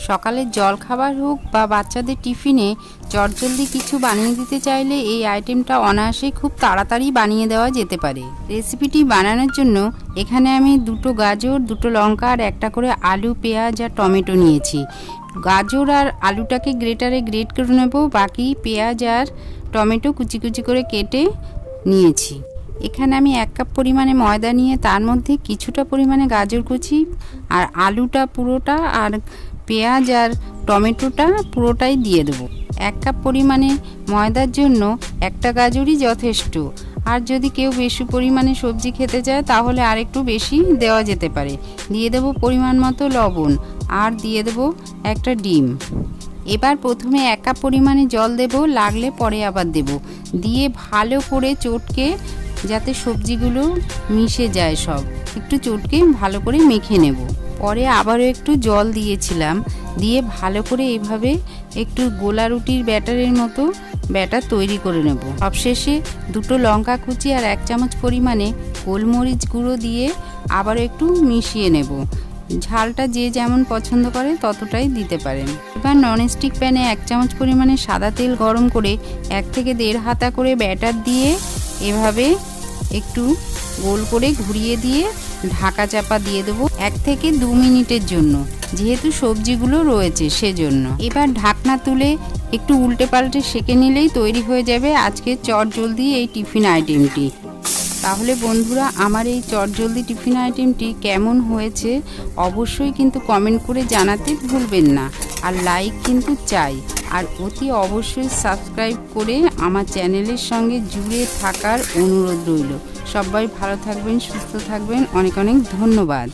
সকালের জলখাবার হোক বা বাচ্চাদের টিফিনে চটজলদি কিছু বানিয়ে দিতে চাইলে এই আইটেমটা অনায়াসেই খুব তাড়াতাড়ি বানিয়ে দেওয়া যেতে পারে। রেসিপিটি বানানোর জন্য এখানে আমি 2টো গাজর, 2টো লঙ্কা আর একটা করে আলু, পেঁয়াজ আর টমেটো নিয়েছি। গাজর আর আলুটাকে গ্রেটারে গ্রেট করে নেব, বাকি পেঁয়াজ আর টমেটো কুচি কুচি করে কেটে নিয়েছি। এখানে আমি 1 কাপ পরিমাণে ময়দা নিয়ে তার মধ্যে কিছুটা পরিমাণে গাজর কুচি আর আলুটা পুরোটা আর পেঁয়াজ আর টমেটোটা পুরোটাই দিয়ে দেবো। 1 কাপ পরিমাণে ময়দার জন্য একটা গাজরই যথেষ্ট। আর যদি কেউ বেশি পরিমাণে সবজি খেতে চায় তাহলে আর একটু বেশি দেওয়া যেতে পারে। দিয়ে দেবো পরিমাণ মতো লবণ আর দিয়ে দেবো একটা ডিম। এবার প্রথমে 1 কাপ পরিমাণে জল দেব, লাগলে পরে আবার দেব। দিয়ে ভালো করে চটকে যাতে সবজিগুলো মিশে যায়, সব একটু চটকে ভালো করে মেখে নেব। পরে আবারও একটু জল দিয়েছিলাম, দিয়ে ভালো করে এইভাবে একটু গোলা রুটির ব্যাটারের মতো ব্যাটার তৈরি করে নেব। সবশেষে 2টো লঙ্কা কুচি আর 1 চামচ পরিমাণে গোলমরিচ গুঁড়ো দিয়ে আবারও একটু মিশিয়ে নেব। ঝালটা যে যেমন পছন্দ করে ততটাই দিতে পারেন। এবার ননস্টিক প্যানে 1 চামচ পরিমাণে সাদা তেল গরম করে 1 থেকে 1.5 হাতা করে ব্যাটার দিয়ে এভাবে একটু গোল করে ঘুরিয়ে দিয়ে ঢাকা চাপা দিয়ে দেবো 1 থেকে 2 মিনিটের জন্য, যেহেতু সবজিগুলো রয়েছে সেজন্য। এবার ঢাকনা তুলে একটু উল্টে পাল্টে সেঁকে নিলেই তৈরি হয়ে যাবে আজকের চটজলদি এই টিফিন আইটেমটি। তাহলে বন্ধুরা, আমার এই চটজলদি টিফিন আইটেমটি কেমন হয়েছে অবশ্যই কিন্তু কমেন্ট করে জানাতে ভুলবেন না। আর লাইক কিন্তু চাই, আর অতি অবশ্যই সাবস্ক্রাইব করে আমার চ্যানেলের সঙ্গে জুড়ে থাকার অনুরোধ রইল। সবাই ভালো থাকবেন, সুস্থ থাকবেন। অনেক অনেক ধন্যবাদ।